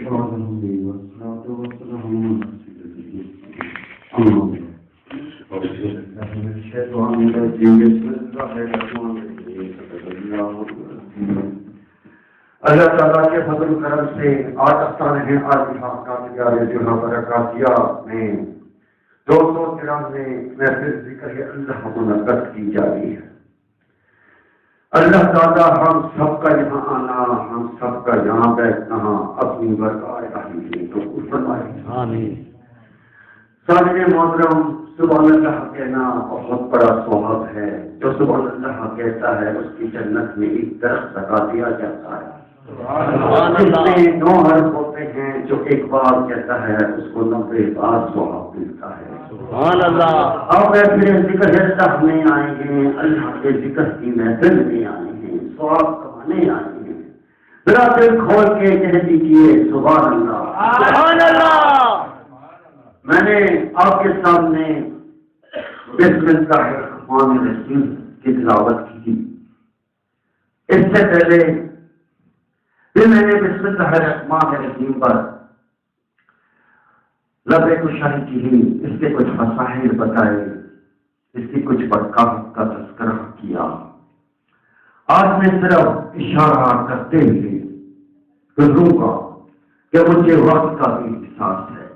اللہ تعالیٰ کے فضل و کرم سے آج افسانہ ہیں آج برکاتیہ میں 293 محفل ذکر اللہ منعقد کی جا رہی ہے۔ اللہ تعالیٰ ہم سب کا یہاں آنا، ہم سب کا یہاں بیٹھنا اپنی برکات الہی تو فرمائے آمین۔ سامعین محترم، سبحان اللہ کہنا بہت بڑا ثواب ہے۔ جو سبحان اللہ کہتا ہے اس کی جنت میں ایک درخت لگا دیا جاتا ہے۔ اس میں 9 حرف ہوتے ہیں، جو ایک بار کہتا ہے اس کو 90 بار ثواب ملتا ہے۔ سبحان اللہ۔ اب محفل ذکر اللہ میں آئے ہیں، اللہ کے ذکر کی محفل میں آئے ہیں، ثواب کمانے آئے ہیں۔ ذرا دل کھول کے کہہ دیجیے سبحان اللہ سبحان اللہ۔ میں نے آپ کے سامنے بسم اللہ الرحمن الرحیم کی تلاوت کی۔ اس سے پہلے پھر میں نے بسم اللہ الرحمن الرحیم پر لب کشائی کی، اس کے کچھ مسائل بتائے، اس کی کچھ برکات کا تذکرہ کیا۔ آج میں صرف اشارہ کرتے ہوئے گزروں گا کہ مجھے وقت کا بھی احساس ہے۔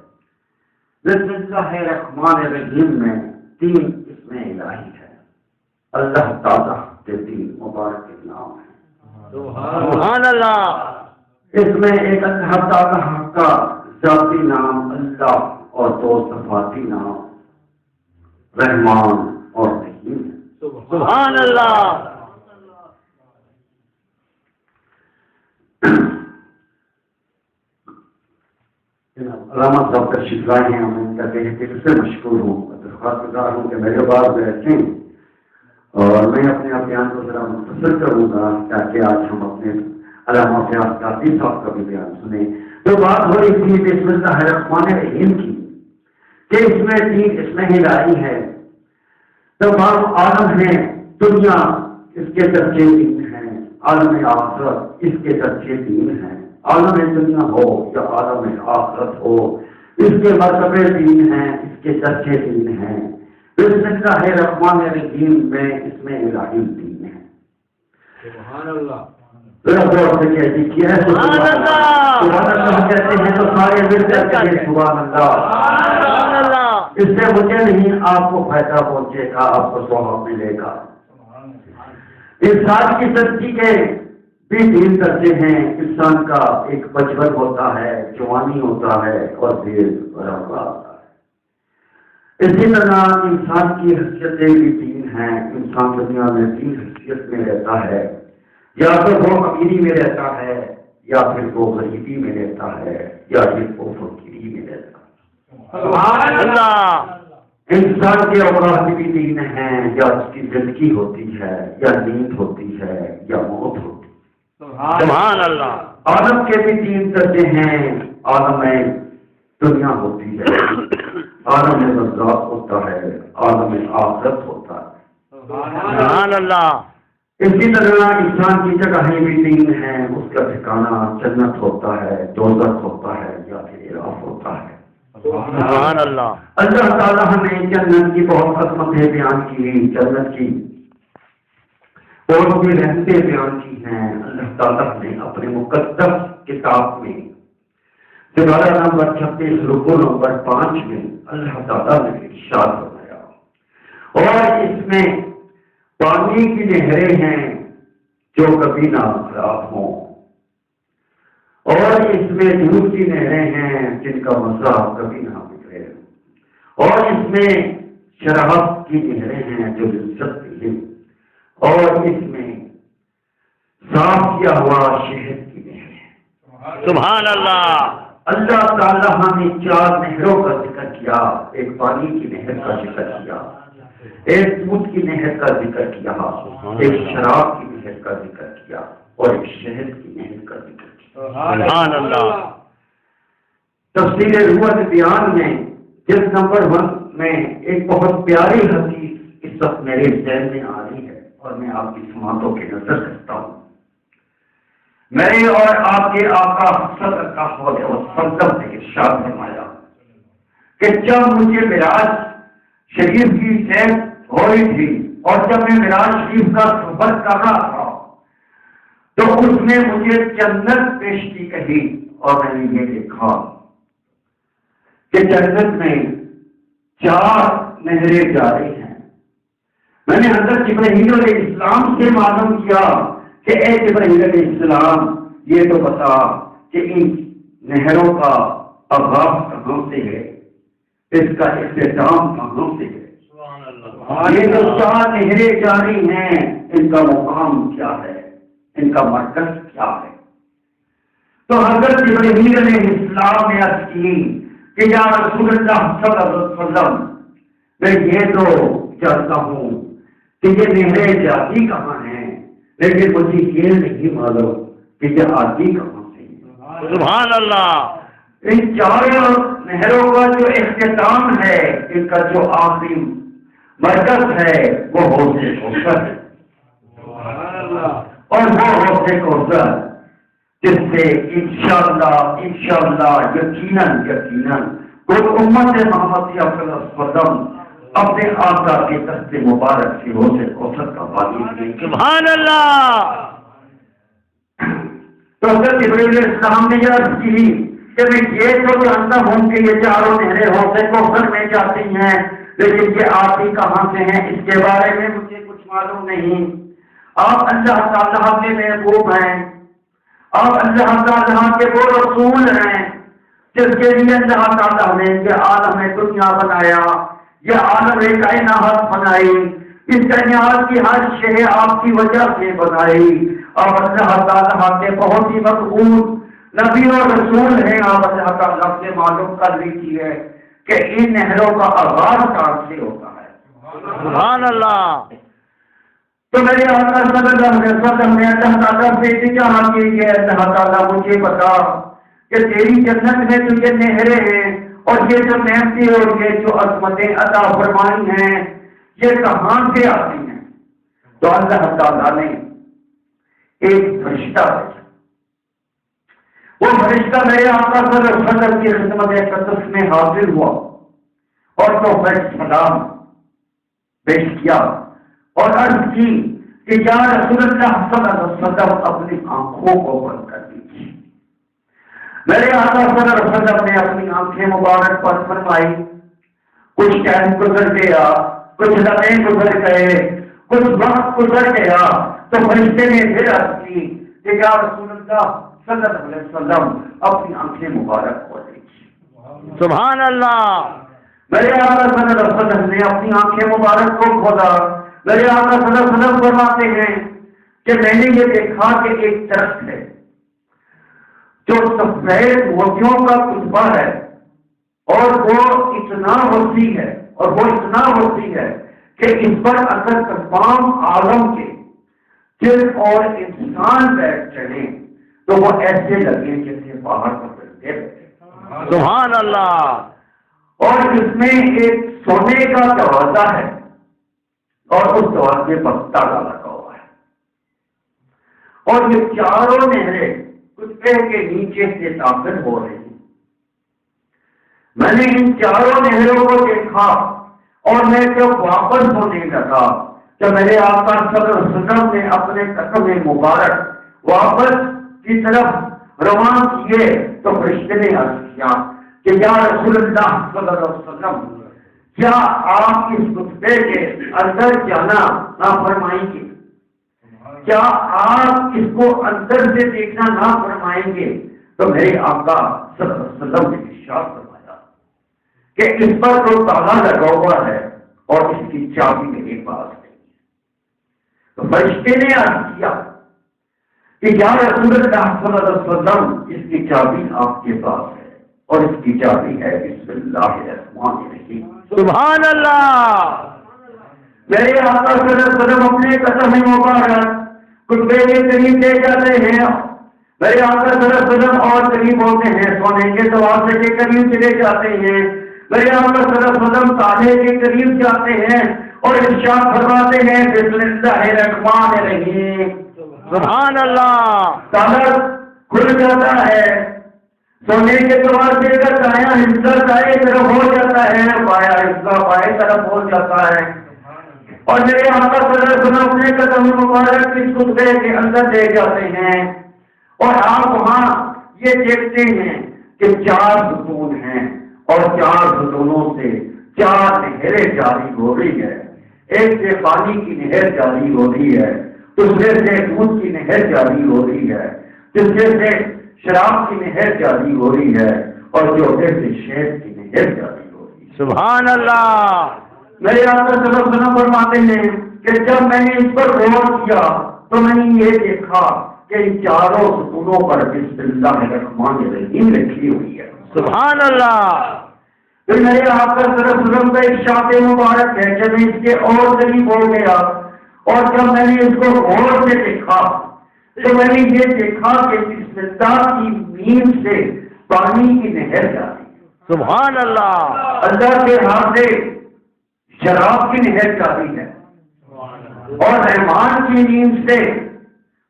بسم اللہ الرحمن الرحیم میں 3 اسم الہی ہے۔ اللہ تعالیٰ کے 3 مبارک نام ہیں۔ سبحان اللہ۔ اس میں ایک اللہ تعالیٰ کا ذاتی نام اللہ اور 2 صفاتی نام رحمان اور رحیم۔ سبحان اللہ۔ علامہ صاحب تشریف لائے ہیں، میں ان کا دل سے مشکور ہوں، درخواست گزار ہوں کہ میرے بعد بیٹھیں اور میں اپنے بیان کو ذرا مختصر کروں گا تاکہ آج ہم اپنے علامہ فیاض قادری صاحب کا بھی بیان سنیں۔ تو بات ہو رہی تھی بسم اللہ الرحمن الرحیم کی کہ اس میں 3 اسمیں الہی ہے۔ تمام عالم ہے، دنیا اس کے درجے 3 ہیں، عالم آخرت اس کے درجے 3 ہیں۔ عالم دنیا ہو یا عالم آخرت ہو، اس کے مرتبے 3 ہیں، اس کے درجے 3 ہیں۔ بسم اللہ الرحمن الرحیم میں اس میں الہی 3 ہیں۔ سبحان اللہ۔ سبحان اللہ۔ سبحان اللہ کہتے ہیں تو سارے مل کر کہیں سبحان اللہ۔ اس سے مجھے نہیں آپ کو فائدہ پہنچے گا، آپ کو ثواب ملے گا۔ انسان کی زندگی کے بھی 3 درجے ہیں۔ انسان کا ایک بچپن ہوتا ہے، جوانی ہوتا ہے اور پھر بڑھاپا ہوتا ہے۔ اسی طرح انسان کی حیثیتیں بھی 3 ہیں۔ انسان دنیا میں 3 حیثیت میں رہتا ہے، یا تو وہ امیری میں رہتا ہے، یا پھر وہ غریبی میں رہتا ہے، یا پھر وہ فقیری میں رہتا ہے۔ سبحان اللہ۔ انسان کے اوقات بھی 3 ہیں، یا اس کی زندگی ہوتی ہے، یا نیند ہوتی ہے، یا موت ہوتی ہے۔ سبحان اللہ۔ عالم کے بھی 3 درجے ہیں۔ عالم دنیا ہوتی ہے، عالم ذات ہوتا ہے، عالم آخرت ہوتا ہے۔ سبحان اللہ۔ اسی طرح انسان کی جگہیں بھی 3 ہیں۔ اس کا ٹھکانہ جنت ہوتا ہے، دوزخ ہوتا ہے، یا پھر عراف ہوتا ہے۔ سبحان اللہ۔ اللہ تعالیٰ نے جنت کی بہت عظمتیں بیان کی، جنت کی اور بھی رحمتیں بیان کی ہیں۔ اللہ تعالیٰ نے اپنے مقدس کتاب میں سپارہ نمبر 36 رکوع نمبر 5 میں اللہ تعالیٰ نے ارشاد فرمایا، اور اس میں پانی کی نہریں ہیں جو کبھی نہ خراب ہوں، اور اس میں دودھ کی نہریں ہیں جن کا مزہ کبھی نہ بگڑے، اور اس میں شراب کی نہریں ہیں جو لذت دیں، اور اس میں صاف کیا ہوا شہد کی نہریں۔ سبحان اللہ۔ اللہ تعالیٰ نے 4 نہروں کا ذکر کیا، ایک پانی کی نہر کا ذکر کیا، ایک دودھ کی نہر کا ذکر کیا، ایک شراب کی نہر کا ذکر کیا، اور ایک شہد کی نہر کا ذکر کیا۔ سبحان اللہ۔ تفسیر روح بیان میں جس نمبر 1 میں ایک بہت پیاری حدیث اس وقت میرے ذہن میں آ رہی ہے اور میں آپ کی سماعتوں کی نظر کرتا ہوں۔ میرے اور آپ کے آقا صلی اللہ علیہ وسلم نے ارشاد فرمایا کہ جب مجھے معراج شریف کی سیر ہو رہی تھی اور جب میں معراج شریف کا سفر کر رہا تھا تو اس نے مجھے جنت پیش کی کہی اور میں نے یہ دیکھا کہ جنت میں 4 نہریں جاری ہیں۔ میں نے حضرت ابراہیم علیہ السلام سے معلوم کیا کہ اے ابراہیم علیہ السلام یہ تو بتا کہ ان نہروں کا آغاز کہاں سے ہے، اس کا اختتام کہاں سے ہے؟ یہ جو 4 نہریں جاری ہیں ان کا مقام کیا ہے، ان کا مرکز کیا ہے؟ تو حضرت ابراہیم علیہ السلام نے عرض کی کہ یا رسول اللہ صلی اللہ علیہ وسلم میں یہ تو جانتا ہوں کہ یہ نہریں جاتی کہاں ہیں، لیکن مجھے یہ نہیں معلوم کہ یہ آتی کہاں سے ہے۔ سبحان اللہ۔ ان 4 نہروں کا جو اختتام ہے، ان کا جو آخری مرکز ہے وہ حوض کوثر ہے، اور وہ حوض کوثر جس سے انشاءاللہ یقیناً کوئی امت محمد صلی اللہ علیہ وسلم اپنے آقا کے دست مبارک سے حوض کوثر کا پانی پیے۔ سبحان اللہ۔ تو حضرت ابراہیم علیہ السلام نے یہ عرض کی کہ میں یہ تو جانتا ہوں کہ یہ 4 نہریں حوض کوثر میں جاتی ہیں، لیکن یہ آتی کہاں سے ہیں اس کے بارے میں مجھے کچھ معلوم نہیں۔ آپ اللہ تعالیٰ کے محبوب ہیں، آپ اللہ تعالیٰ کے وہ رسول ہیں جس کے لیے اللہ تعالیٰ نے یہ عالم دنیا بنایا، یہ عالم کائنات بنائی، اس کائنات کی ہر شے آپ کی وجہ سے بنائی۔ آپ اللہ تعالیٰ کے بہت ہی مقبول نبی اور رسول ہیں۔ آپ اللہ تعالیٰ سے معلوم کر لیجیے کہ ان نہروں کا آغاز کہاں سے ہوتا ہے۔ سبحان اللہ۔ تو میرے آقا صلی اللہ علیہ وسلم نے اللہ تعالیٰ سے التجا کی کہ اللہ تعالیٰ مجھے بتا کہ تیری جنت میں تو یہ نہریں ہیں اور یہ جو نعمتیں اور یہ جو عظمتیں عطا فرمائی ہیں یہ کہاں سے آتی ہیں؟ تو اللہ تعالیٰ نے ایک فرشتہ بھیجا، وہ فرشتہ میرے آقا صلی اللہ علیہ وسلم کی خدمت اقدس میں حاضر ہوا اور تو سلام پیش کیا اور عرض کی کہ یا رسول اللہ صلی اللہ علیہ وسلم اپنی آنکھوں کو بند کر دیجیے۔ میرے آقا صلی اللہ علیہ وسلم نے اپنی آنکھیں مبارک بند فرمائی، کچھ ٹائم گزر گیا، کچھ لمحے گزر گئے، کچھ وقت گزر گیا، تو فرشتے نے پھر عرض کی کہ یا رسول اللہ صلی اللہ علیہ وسلم اپنی آنکھیں مبارک کھول دیجیے۔ سبحان اللہ۔ میرے آقا صلی اللہ علیہ وسلم نے اپنی آنکھیں مبارک کو کھولا۔ میرے آقا صلی اللہ علیہ وسلم فرماتے ہیں کہ میں نے یہ دیکھا کہ ایک درخت ہے جو سفید موتیوں کا کتبہ ہے اور وہ اتنا وسیع ہے کہ اس پر اگر تمام عالم کے جن اور انسان بیٹھ چڑھے تو وہ ایسے لگے جیسے باہر پکڑتے بیٹھے۔ سبحان اللہ۔ اور اس میں ایک سونے کا دروازہ ہے اور اس دروازے پر تالا لگا ہوا ہے، اور یہ 4 نہریں کتبے کے نیچے سے داخل ہو رہی ہیں۔ میں نے ان 4 نہروں کو دیکھا اور میں جب واپس ہونے لگا تو میرے آقا صلی اللہ علیہ وسلم نے اپنے قدم مبارک واپس کی طرف روان کیے تو فرشتے نے عرض کیا کہ یا رسول اللہ صلی اللہ علیہ وسلم کیا آپ اس خطبے کے اندر جانا نافرمائیں گے؟ کیا آپ اس کو اندر سے دیکھنا نہ فرمائیں گے؟ تو میرے آقا صلی اللہ علیہ وسلم نے ارشاد فرمایا کہ اس پر تو تالا لگا ہوا ہے اور اس کی چابی میرے پاس نہیں ہے۔ تو فرشتے نے عرض کیا کہ یا رسول اللہ صلی اللہ علیہ وسلم اس کی چابی آپ کے پاس ہے اور اس کی چابی ہے بسم اللہ الرحمن الرحیم۔ سبحان اللہ۔ میرے آقا صلی اللہ علیہ وسلم اپنے قدم مبارک خطبے کے قریب لے جاتے ہیں، میرے آقا صلی اللہ علیہ وسلم اور قریب ہوتے ہیں، سونے کے دروازے کے قریب چلے جاتے ہیں، میرے آقا صلی اللہ علیہ وسلم تالے کے قریب جاتے ہیں اور ارشاد فرماتے ہیں بسم اللہ الرحمن الرحیم۔ سبحان اللہ صدر کھل جاتا ہے، سونے کے دروازے کا دایاں حصہ دائیں طرف ہو جاتا ہے، بایاں حصہ بائیں طرف ہو جاتا ہے، اور میرے آقا صلی اللہ علیہ وسلم اپنے قدم مبارک اس خطبے کے اندر لے جاتے ہیں، اور آپ وہاں یہ دیکھتے ہیں کہ 4 ستون ہیں، اور 4 ستونوں سے 4 نہریں جاری ہو رہی ہے، ایک سے پانی کی نہر جاری ہو رہی ہے، دوسرے سے دودھ کی نہر جاری ہو رہی ہے، تیسرے سے شراب کی نہر جاری ہو رہی ہے، اور چوتھے سے شہد کی نہر جاری ہو رہی ہے۔ سبحان اللہ میرے آقا صلی اللہ علیہ وسلم فرماتے ہیں کہ جب میں نے اس پر غور کیا تو میں نے یہ دیکھا کہ ان 4 ستونوں پر بسم اللہ الرحمن الرحیم لکھی ہوئی ہے۔ سبحان اللہ پھر میرے آقا صلی اللہ علیہ وسلم کا ایک شاط مبارک ہے کہ میں اس کے اور قریب ہو گیا، اور جب میں نے اس کو غور سے دیکھا تو میں نے یہ دیکھا کہ بسم اللہ کی میم سے پانی کی نہر جاری ہے، سبحان اللہ اللہ کے ہاتھ سے شراب کی نہر جاری ہے، اور رحمان کی میم سے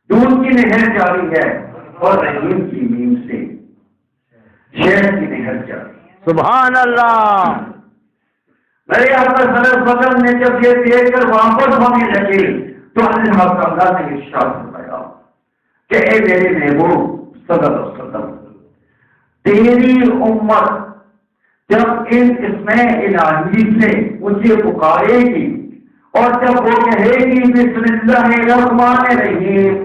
دودھ کی نہر جاری ہے، اور رحیم کی میم سے شہد کی نہر جاری ہے۔ سبحان اللہ میرے آقا صلی اللہ علیہ وسلم نے جب یہ دیکھ کر واپس ہونے لگے تو اللہ تعالیٰ نے ارشاد فرمایا کہ اے میرے محبوب صلی اللہ علیہ وسلم، تیری امت جب اسم الہی سے مجھے پکارے گی اور جب وہ کہے گی بسم اللہ الرحمن الرحیم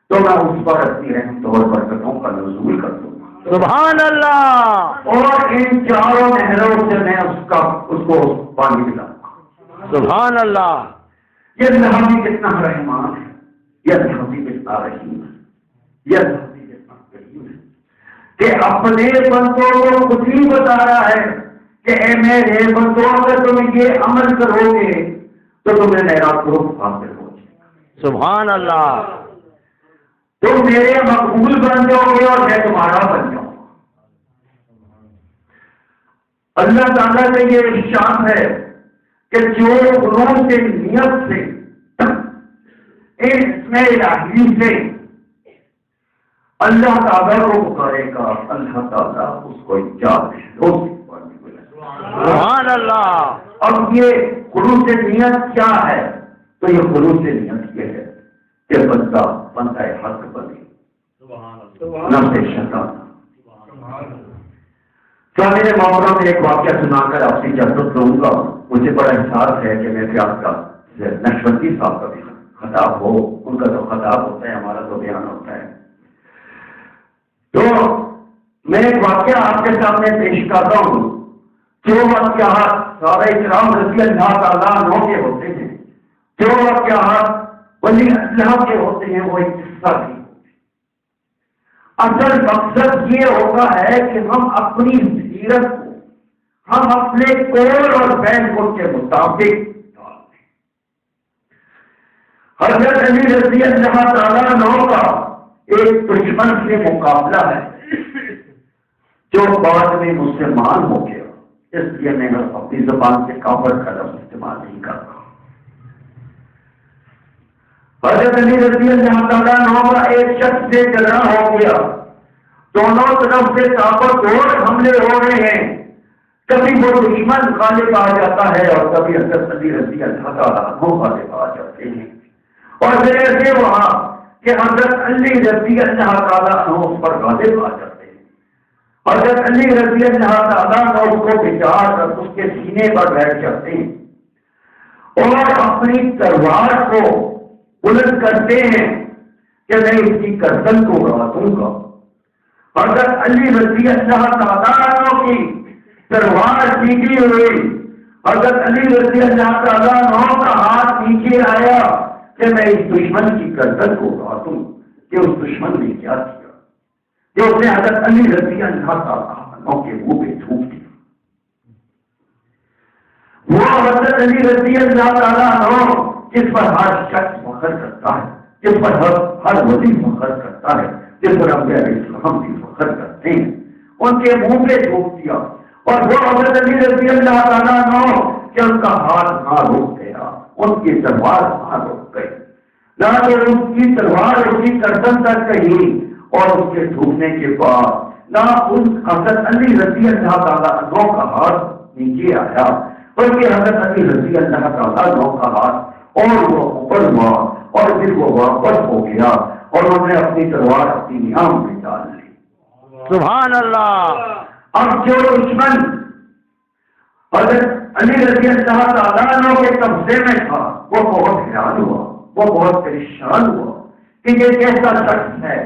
تو میں اس پر اپنی رحمت اور برکتوں کا نزول کر دوں گا، سبحان اللہ اور ان 4 نہروں سے میں اس کو پانی پلاؤں گا۔ سبحان اللہ یہ اللہ بھی کتنا رحمان ہے، یہ اللہ بھی کتنا رحیم ہے، یہ اللہ بھی کتنا کریم ہے کہ اپنے بندوں کو خود ہی بتا رہا ہے کہ اے میرے بندوں اگر تم یہ عمل کرو گے تو تمہیں میرا قرب حاصل ہو جائے گا، سبحان اللہ تم میرے مقبول بن جاؤ گے اور میں تمہارا بن جاؤں گا۔ اللہ تعالیٰ سے یہ ارشاد ہے کہ جو خلوص سے نیت سے اسم الہی سے اللہ تعالیٰ کو پکارے گا، اللہ تعالیٰ اس کو سبحان اللہ اب یہ خلوص نیت کیا ہے؟ تو یہ خلوص نیت یہ ہے کہ بندہ حق بنے، نفس شیطان۔ میرے محترم میں ایک واقعہ سنا کر آپ سے اجازت لوں گا، مجھے بڑا احساس ہے کہ میرے آپ کا نقشبندی صاحب کا بھی خطاب ہو، ان کا تو خطاب ہوتا ہے، ہمارا تو بیان ہوتا ہے، تو میں ایک واقعہ آپ کے سامنے پیش کرتا ہوں۔ جو واقعات صحابہ کرام رضی اللہ تعالیٰ عنہ کے ہوتے ہیں، جو واقعات ولی اللہ کے ہوتے ہیں، وہ ایک قصہ نہیں ہوتے۔ اصل مقصد یہ ہوتا ہے کہ ہم اپنی سیرت کو ہم اپنے قول اور فیصلوں کے مطابق حضرت علی رضی اللہ تعالیٰ عنہ کا ایک دشمن سے مقابلہ ہے جو بعد میں مسلمان ہو گیا، اس لیے میں اپنی زبان سے کافر کا لفظ استعمال نہیں کرتا۔ حضرت علی رضی اللہ تعالیٰ عنہ کا ایک شخص سے جھگڑا ہو گیا، دونوں طرف سے تابڑتوڑ حملے ہو رہے ہیں، کبھی وہ دشمن غالب آ جاتا ہے اور کبھی حضرت علی رضی اللہ تعالیٰ عنہ غالب آ جاتے ہیں، اور پھر ایسے وہاں کہ حضرت علی رضی اللہ تعالیٰ عنہ اس پر غالب آ جاتے ہیں۔ حضرت علی رضی اللہ تعالیٰ عنہ اس کو بچا کر اس کے سینے پر بیٹھ جاتے ہیں اور اپنی تلوار کو بلند کرتے ہیں کہ میں اس کی گردن کو اڑا دوں گا۔ حضرت علی رضی اللہ تعالیٰ عنہ کی تلوار سیدھی ہوئی، حضرت علی رضی اللہ تعالیٰ عنہ کا ہاتھ نیچے آیا کہ میں اس دشمن کی گردن کو اڑا دوں، کہ اس دشمن نے کیا کیا کہ اس نے حضرت علی رضی اللہ تعالیٰ عنہ کے منہ پہ تھوک دیا۔ وہ حضرت علی رضی اللہ تعالیٰ عنہ جس پر ہر شخص فخر کرتا ہے، جس پر ہر ولی فخر کرتا ہے، جس پر انبیاء علیہ السلام بھی فخر کرتے ہیں، ان کے منہ پہ تھوک دیا، اور وہ حضرت علی رضی اللہ تعالیٰ عنہ کہ ان کا ہاتھ نہ رک گیا، ان کی تلوار نہ رک گئی، نہ تو اس کی تلوار اس کی گردن تک کہی اور اس کے ڈوبنے کے بعد نہ ان حضرت علی رضی اللہ تعالیٰ عنہ کا ہاتھ نیچے آیا بلکہ حضرت علی رضی اللہ تعالیٰ عنہ کا ہاتھ اور وہ اوپر ہوا اور پھر وہ واپس ہو گیا اور انہوں نے اپنی تلوار اپنی نیام میں ڈال لی. سبحان اللہ. اب جو دشمن حضرت علی رضی اللہ تعالیٰ عنہ کے قبضے میں تھا وہ بہت حیران ہوا, وہ بہت پریشان ہوا کہ یہ کیسا شخص ہے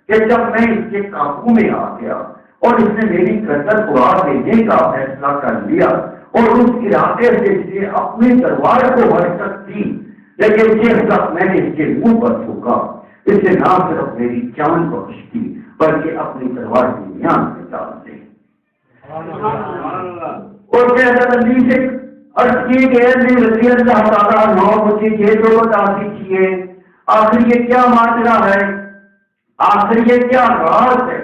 کہ جب میں اس کے قابو میں آ گیا اور اس نے میری گردن اڑا دینے کا فیصلہ کر لیا اور اس ارادے سے اس نے اپنی تلوار کو حرکت دی, لیکن جس وقت میں نے اس کے منہ پر تھوکا اس نے نہ صرف میری جان بخش دی بلکہ اپنی تلوار کی نیام میں ڈال دی. اور حضرت علی سے عرض کی کہ علی رضی اللہ تعالیٰ عنہ مجھے یہ تو بتا دیجیے آخر یہ کیا ماجرا ہے, آخر یہ کیا راز ہے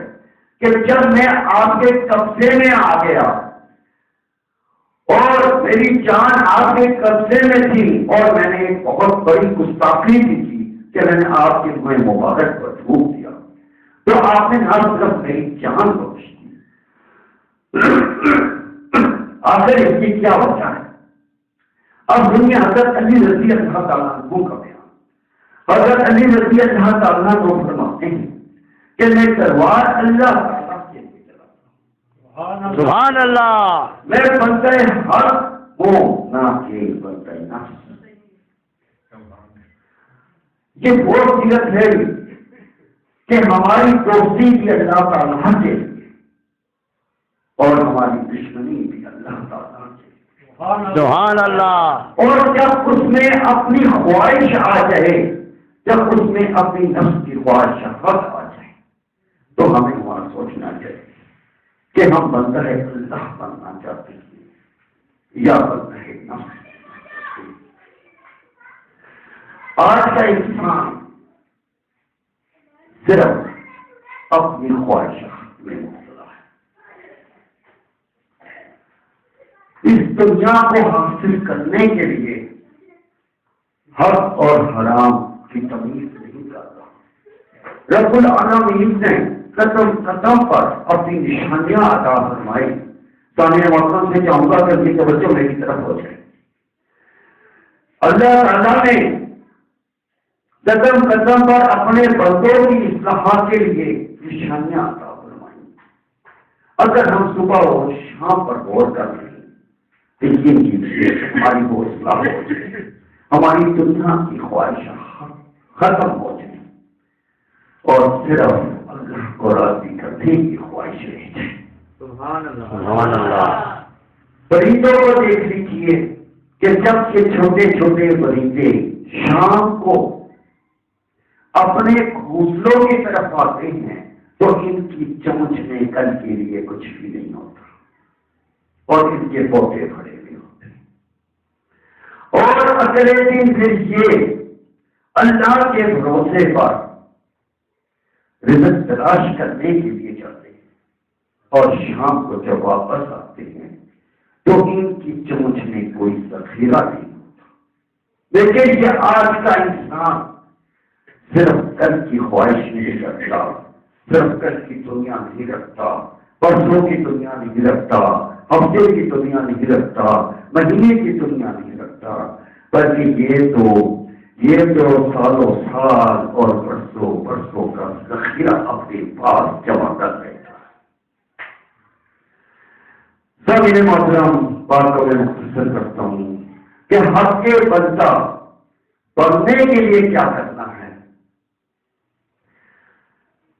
کہ جب میں آپ کے قبضے میں آ گیا اور میری جان آپ کے قبضے میں تھی اور میں نے ایک بہت بڑی گستاخی کی تھی کہ میں نے آپ کے منہ مبارک پر تھوک دیا تو آپ نے نہ صرف میری جان بخش دی, آخر اس کی کیا وجہ ہے؟ اب دنیا حضرت علی رضی اللہ تعالیٰ عنہ کا بیان. حضرت علی رضی اللہ تعالیٰ عنہ فرماتے ہیں کہ میں تلوار اللہ تعالیٰ کے لیے چلاتا ہوں. سبحان اللہ. میں بندہ حق ہوں نہ کہ بندہ نفس. یہ وہ سیرت ہے کہ ہماری دوستی بھی اللہ تعالیٰ کے لیے اور ہماری دشمنی بھی اللہ تعالیٰ کے لیے. سبحان اللہ. اور جب اس میں اپنی خواہش آ جائے, جب اس میں اپنی نفس کی خواہش آ جائے تو ہمیں وہاں سوچنا چاہیے کہ ہم بندہ اللہ بننا چاہتے ہیں یا بندہ نفس. آج کا انسان صرف اپنی خواہشات میں مبتلا ہے. اس دنیا کو حاصل کرنے کے لیے حق اور حرام کی تمیز نہیں کرتا. رب العالمین نے قدم قدم پر اپنی نشانیاں عطا فرمائی. سامنے محترم سے چاہوں گا کہ میری توجہ میری طرف ہو جائے. اللہ تعالیٰ نے قدم قدم پر اپنے بندوں کی اصلاح کے لیے نشانیاں عطا فرمائی. اگر ہم صبح اور شام پر غور کر رہے ہیں تو یہ ہماری وہ اصلاح ہو جائے, ہماری دنیا کی خواہشیں ختم ہو جائیں اور صرف اللہ کو راضی کرنے کی خواہش رہ جائے. سبحان اللہ. پرندوں کو دیکھ لیجیے کہ جب یہ چھوٹے چھوٹے پرندے شام کو اپنے گھونسلوں کی طرف آتے ہیں تو ان کی چونچ میں کل کے لیے کچھ بھی نہیں ہوتا اور ان کے پودے بڑے ہوئے ہوتے ہیں. اور اگلے دن پھر یہ اللہ کے بھروسے پر رزق تلاش کرنے کے لیے جاتے ہیں اور شام کو جب واپس آتے ہیں تو ان کی چونچ میں کوئی ذخیرہ نہیں ہوتا. لیکن یہ آج کا انسان صرف کل کی خواہش نہیں رکھتا, صرف کل کی دنیا نہیں رکھتا, پرسوں کی دنیا نہیں رکھتا, ہفتے کی دنیا نہیں رکھتا, مہینے کی دنیا نہیں رکھتا, بلکہ یہ تو سالوں سال اور برسوں برسوں کا ذخیرہ اپنے پاس جمع کر لیتا ہے. سب انہیں محترم باتوں میں مختصر کرتا ہوں کہ حق کے بندہ بننے کے لیے کیا کرنا ہے.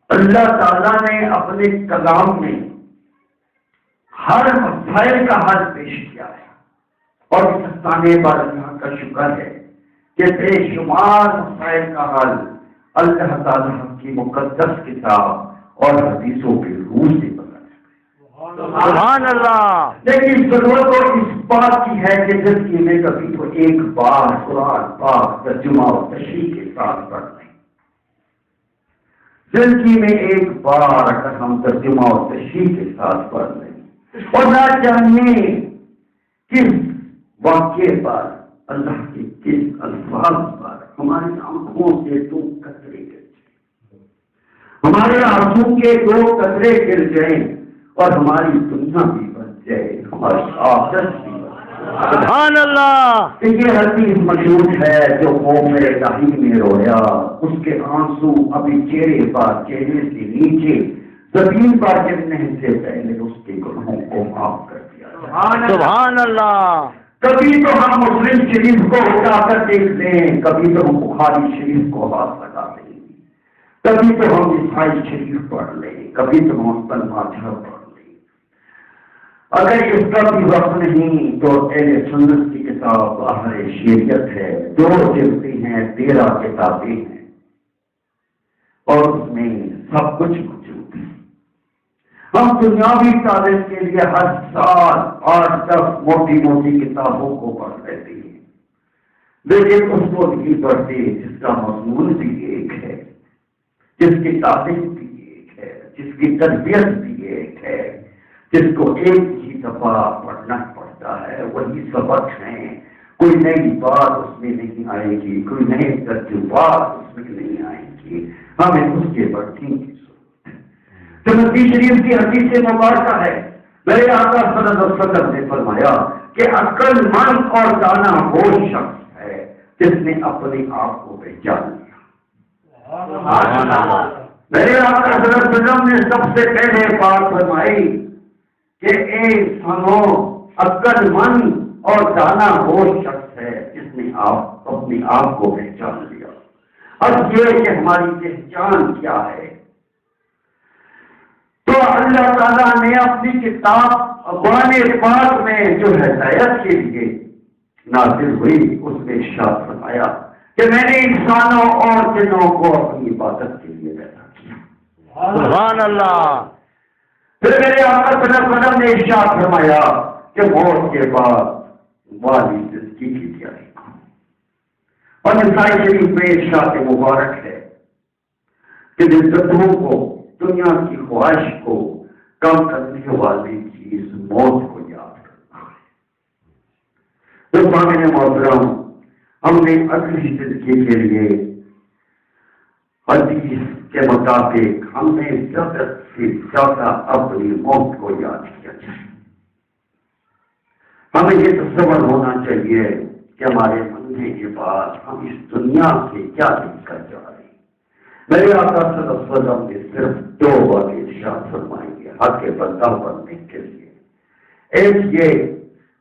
اللہ تعالیٰ نے اپنے کلام میں ہر مسائل کا حل پیش کیا ہے اور سستانے پر اللہ کا شکر ہے کہ بے شمار مسائل کا حل اللہ تعالیٰ کی مقدس کتاب اور حدیثوں کے روح سے پتا ہے. سبحان اللہ. لیکن ضرورت تو اس بات کی ہے کہ زندگی میں کبھی تو ایک بار قرآن پاک ترجمہ اور تشریح کے ساتھ پڑھ لیں. زندگی میں ایک بار اگر ہم ترجمہ اور تشریح کے ساتھ پڑھ لیں اور نہ جانیں کس واقعے پر اللہ کے کس الفاظ پر ہماری آنکھوں سے 2 قطرے گر جائیں، ہمارے آنسو کے 2 قطرے گر جائیں اور ہماری دنیا بھی بن جائے، ہماری آخرت بھی بن جائے۔ سبحان اللہ۔ یہ حدیث مشہور ہے، جو قوم الہی میں رویا اس کے آنسو ابھی چہرے سے نیچے زمین پر گرنے سے پہلے اس کے گناہوں کو معاف کر دیا۔ سبحان اللہ۔ کبھی تو ہم مسلم شریف کو اٹھا کر دیکھ لیں، کبھی تو ہم بخاری شریف کو ہاتھ لگا لیں، کبھی تو ہم عیسائی شریف پڑھ لیں، کبھی تو ہم تلماجہ پڑھ لیں۔ اگر اس کا بھی وقت نہیں تو اہل سنت کی کتاب باہر شریعت ہے، 2 جلدیں ہیں، 13 کتابیں ہیں اور اس میں سب کچھ موجود ہے۔ ہم دنیاوی تعلیم کے لیے ہر سال 8-10 موٹی موٹی کتابوں کو پڑھ لیتے ہیں، لیکن اس کو نہیں پڑھتے جس کا مضمون بھی ایک ہے، جس کی تعلیم بھی ایک ہے، جس کی تربیت بھی ایک ہے، جس کو ایک ہی دفعہ پڑھنا پڑتا ہے، وہی سبق ہیں، کوئی نئی بات اس میں نہیں آئے گی، کوئی نئے تجربات اس میں نہیں آئیں گی، ہمیں اس کے پڑھنے کی ضرورت ہے۔ تو نبی شریف کی حدیث مبارکہ ہے، میرے آقا صلی اللہ علیہ وسلم نے فرمایا کہ عقل مند اور دانا وہ شخص ہے جس نے اپنے آپ کو پہچان لیا۔ میرے آقا صلی اللہ علیہ وسلم نے سب سے پہلے بات فرمائی کہ اے سنو، عقل مند اور دانا وہ شخص ہے جس نے اپنے آپ کو پہچان لیا۔ اب یہ کہ ہماری پہچان کیا ہے، تو اللہ تعالیٰ نے اپنی کتاب قرآن پاک میں جو ہدایت کے لیے نازل ہوئی اس میں ارشاد فرمایا کہ میں نے انسانوں اور جنوں کو اپنی عبادت کے لیے پیدا کیا۔ سبحان اللہ۔ پھر میرے آقا صلی اللہ علیہ وسلم نے ارشاد فرمایا کہ موت کے بعد والی زندگی کی تیاری کرو، اور نسائی شریف میں ارشاد مبارک ہے کہ لذتوں کو، دنیا کی خواہش کو کم کرنے والی چیز موت کو یاد کرنا ہے۔ تو سامنے محترم، ہم نے اگلی زندگی کے لیے حدیث کے مطابق ہم نے زیادہ سے زیادہ اپنی موت کو یاد کیا جائے۔ ہمیں یہ تصور ہونا چاہیے کہ ہمارے مرنے کے بعد ہم اس دنیا سے کیا لے کر جا رہے ہیں۔ میرے آقا صلی اللہ علیہ وسلم نے صرف 2 باتیں ارشاد فرمائی ہیں حق بندہ بننے کے لیے۔ ایک یہ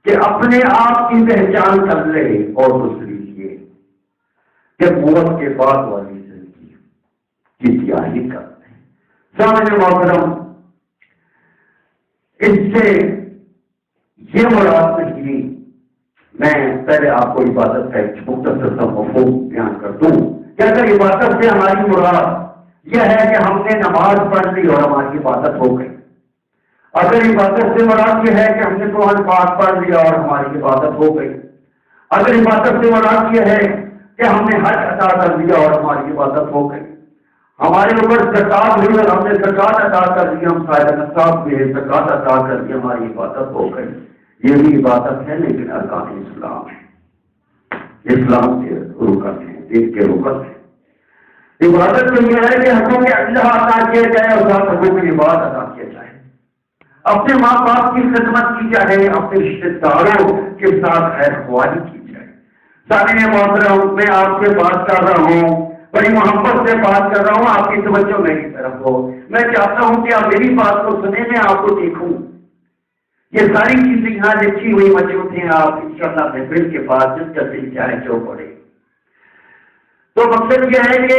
کہ اپنے آپ کی پہچان کر لے، اور دوسری یہ کہ موت کے بعد والی زندگی کی تیاری کر لیں۔ سامنے محترم، اس سے یہ مراد نہیں، میں پہلے آپ کو عبادت کا ایک مختصر سا مفہوم بیان کر دوں کہ اگر عبادت سے ہماری مراد یہ ہے کہ ہم نے نماز پڑھ لی اور ہماری عبادت ہو گئی، اگر عبادت سے مراد یہ ہے کہ ہم نے قرآن پاک پڑھ لیا اور ہماری عبادت ہو گئی، اگر عبادت سے مراد یہ ہے کہ ہم نے حج ادا کر لیا اور ہماری عبادت ہو گئی، ہمارے اوپر زکات ہوئی اور ہم نے زکات ادا کر لی، ہم صاحب نصاب ہوئے، زکات ادا کر لی، ہماری عبادت ہو گئی، یہ بھی عبادت ہے لیکن ارکان اسلام ہے، اسلام کے رکن ہیں، دین کے رکن ہیں۔ عبادت تو یہ ہے کہ حقوق اللہ ادا کیا جائے اور ساتھ حقوق عباد ادا کیا جائے، اپنے ماں باپ کی خدمت کی جائے، اپنے رشتے داروں کے ساتھ خیر خواہی کی جائے۔ سامعین محترم، میں آپ سے بات کر رہا ہوں، بڑی محبت سے بات کر رہا ہوں، آپ کی توجہ میری طرف ہو، میں چاہتا ہوں کہ آپ میری بات کو سنیں، میں آپ کو دیکھوں، یہ ساری چیزیں یہاں لکھی ہوئی موجود ہیں، آپ انشاءاللہ محفل کے بعد جس کا دل چاہے جو پڑھے۔ تو مقصد یہ ہے کہ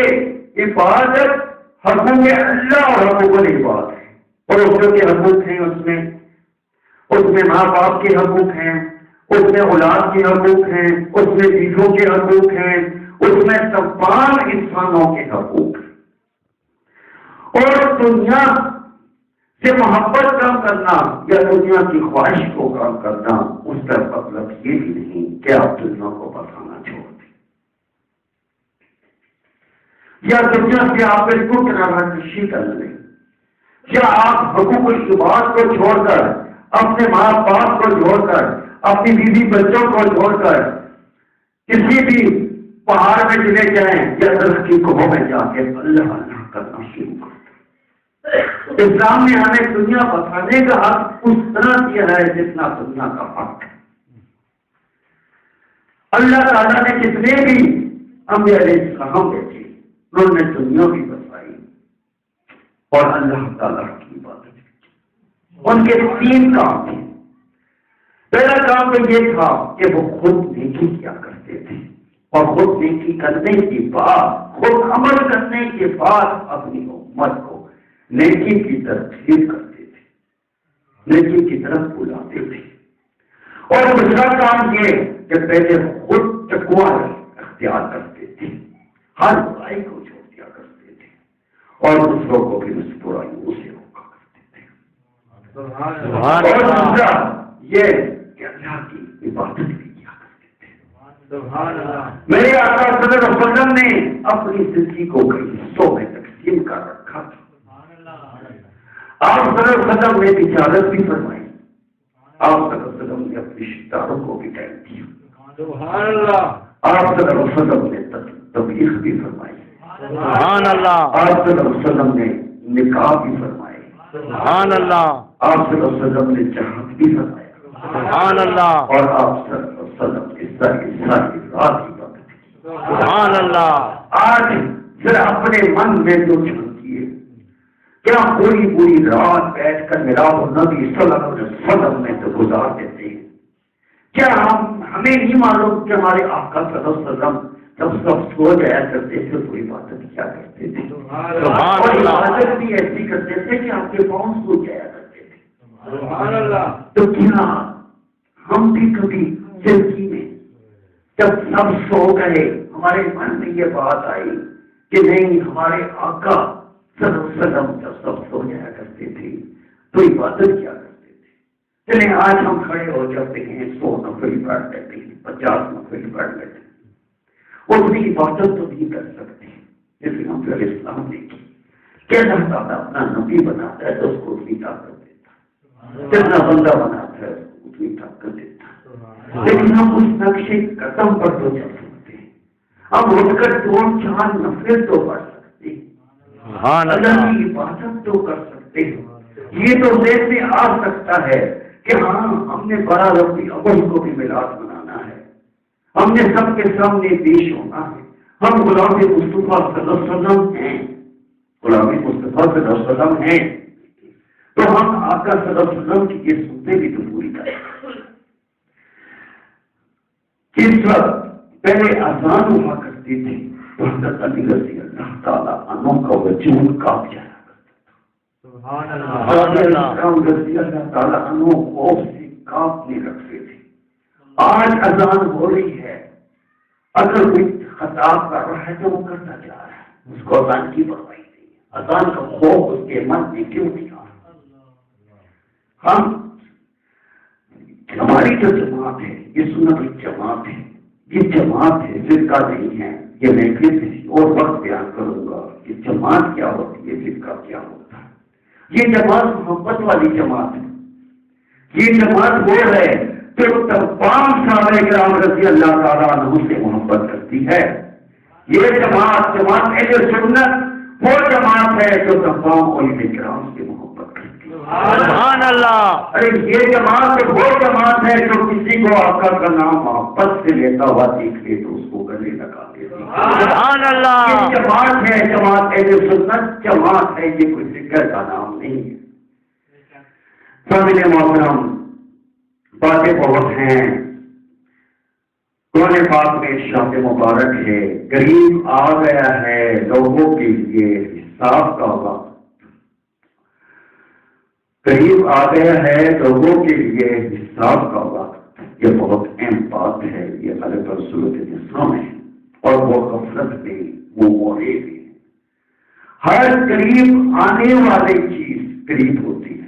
عبادت حقوق اللہ اور حقوق العباد ہے، پڑوسیوں کے حقوق ہیں، اس میں ماں باپ کے حقوق ہیں، اس میں اولاد کے حقوق ہیں، اس میں بیویوں کے حقوق ہیں، اس میں تمام انسانوں کے حقوق ہیں۔ اور دنیا سے محبت کم کرنا یا دنیا کی خواہش کو کم کرنا، اس کا مطلب یہ بھی نہیں کہ آپ دنیا کو بسانا چھوڑ دیں یا دنیا سے آپ بالکل کنارہ کشی کر لیں، یا آپ حقوق العباد کو چھوڑ کر، اپنے ماں باپ کو چھوڑ کر، اپنی بیوی بچوں کو چھوڑ کر کسی بھی پہاڑ میں چلے جائیں یا درخت کی کوہ میں جا کے اللہ اللہ کرنا شروع کر دیں۔ اسلام نے ہمیں دنیا بسانے کا حق اس طرح دیا ہے جتنا دنیا کا حق ہے۔ اللہ تعالیٰ نے جتنے بھی انبیاء علیہ السلام بھیجے انہوں نے دنیا بھی بسائی اور اللہ تعالیٰ کی عبادت کی۔ ان کے 3 کام تھے۔ پہلا کام تو یہ تھا کہ وہ خود نیکی کیا کرتے تھے اور خود نیکی کرنے کے بعد خود عمل کرنے کے بعد اپنی امت کو نیکی کی ترغیب کرتے تھے، نیکی کی طرف بلاتے تھے۔ اور دوسرا کام یہ کہ پہلے خود تقوی اختیار کرتے تھے، ہر برائی کو چھوڑ دیا کرتے تھے اور دوسروں کو بھی اس برائیوں سے روکا کرتے تھے۔ اور دوسرا یہ کہ اللہ کی عبادت بھی کیا کرتے تھے۔ میرے آقا صلی اللہ علیہ وسلم نے اپنی زندگی کو کئی حصوں میں تقسیم کر رکھا تھا۔ آپ صلی اللہ علیہ وسلم نے تجارت بھی فرمائی، آپ صلی اللہ علیہ وسلم نے اپنے رشتہ داروں کو بھی ٹائم دیا، آپ صلی اللہ علیہ وسلم نے تبلیغ بھی فرمائی، سبحان اللہ، آپ صلی اللہ علیہ وسلم نے نکاح بھی فرمائے، سبحان اللہ، آپ صلی اللہ علیہ وسلم نے جہاد بھی فرمایا، سبحان اللہ، اور آپ صلی اللہ علیہ وسلم نے ساری رات عبادت کی۔ سبحان اللہ، آج ذرا اپنے من میں جو جھانکیے، کیا پوری پوری رات بیٹھ کر میرا نبی صلی اللہ علیہ وسلم میں تو گزار دیتے ہیں؟ کیا ہمیں نہیں معلوم کہ ہمارے آقا صلی اللہ علیہ وسلم جب سب سو جایا کرتے تھے تو عبادت کیا کرتے تھے، اور عبادت بھی ایسی کرتے تھے کہ آپ کے پاؤں سو جایا کرتے تھے۔ تو کیا ہم بھی کبھی زندگی میں جب سب سو گئے ہمارے من میں یہ بات آئی کہ نہیں، ہمارے آقا صلی اللہ علیہ وسلم جب سب سو جایا کرتے تھے تو عبادت کیا کرتے تھے؟ چلیں آج ہم کھڑے ہو جاتے ہیں، 100 نفل پڑھ لیتے ہیں، 50 نفل پڑھ لیتے ہیں، اتنی عبادت تو نہیں کر سکتے جیسے ہم پھر اسلام نے کی کہ اللہ تعالیٰ اپنا نبی بناتا ہے تو اس کو اتنی طاقت دیتا ہے، جتنا بندہ بناتا ہے اس کو اتنی طاقت دیتا ہے، لیکن ہم اس نقشے قدم پر تو چل سکتے ہیں، ہم اٹھ کر 2-4 نفل تو پڑھ سکتے ہیں، سبحان اللہ اللہ، کی عبادت تو کر سکتے ہیں۔ یہ تو ذہن میں آ سکتا ہے کہ ہاں ہم نے بڑا ربی اول کو بھی میلاد منانا ہے، ہم نے سب کے سامنے پیش ہونا ہے، ہم غلام مصطفیٰ صلی اللہ علیہ وسلم ہیں، غلام مصطفیٰ صلی اللہ علیہ وسلم ہیں، تو ہم آقا صلی اللہ علیہ وسلم کی یہ سنتیں بھی تو پوری کریں۔ کس وقت پہلے اذان ہوا کرتی تھی تو حضرت علی رضی اللہ تعالیٰ عنہ کا وجود کانپ جایا کرتا تھا، سبحان رضی اللہ تعالیٰ عنہ خوف سے کانپنے لگتے تھے۔ آج اذان ہو رہی ہے، اگر کوئی خطاب کر رہا ہے تو وہ کرتا جا رہا ہے، اس کو اذان کی پرواہی نہیں ہے، اذان کا خوف اس کے من میں کیوں نہیں آ رہا؟ ہم ہماری جو جماعت ہے یہ سنت جماعت ہے، یہ جماعت ہے، فرقہ نہیں ہے، یہ میں پھر کسی اور وقت بیان کروں گا کہ جماعت کیا ہوتی ہے، فرقہ کیا ہوتا ہے۔ یہ جماعت محبت والی جماعت ہے، یہ جماعت وہ ہے جو تمام صحابہ کرام رضی اللہ تعالیٰ عنہ سے محبت کرتی ہے۔ یہ جماعت اہل سنت وہ جماعت ہے جو تمام علماء کرام سے محبت کرتی ہے۔ سبحان اللہ، ارے یہ جماعت وہ جماعت ہے جو کسی کو آقا کا نام محبت سے لیتا ہوا دیکھ لے تو اس کو گلے لگا دیتی ہے۔ سبحان اللہ، یہ جماعت ہے، جماعت اہل سنت جماعت ہے، یہ کوئی ذکر کا نام نہیں ہے۔ سامعین محترم، باتیں بہت ہیں، قرآن پاک میں ارشاد مبارک ہے، قریب آ گیا ہے لوگوں کے لیے حساب کا وقت، قریب آ گیا ہے لوگوں کے لیے حساب کا وقت۔ یہ بہت اہم بات ہے، یہ غالب صورت نساء میں اور وہ غفلت میں وہ موڑے میں ہر قریب آنے والی چیز قریب ہوتی ہے۔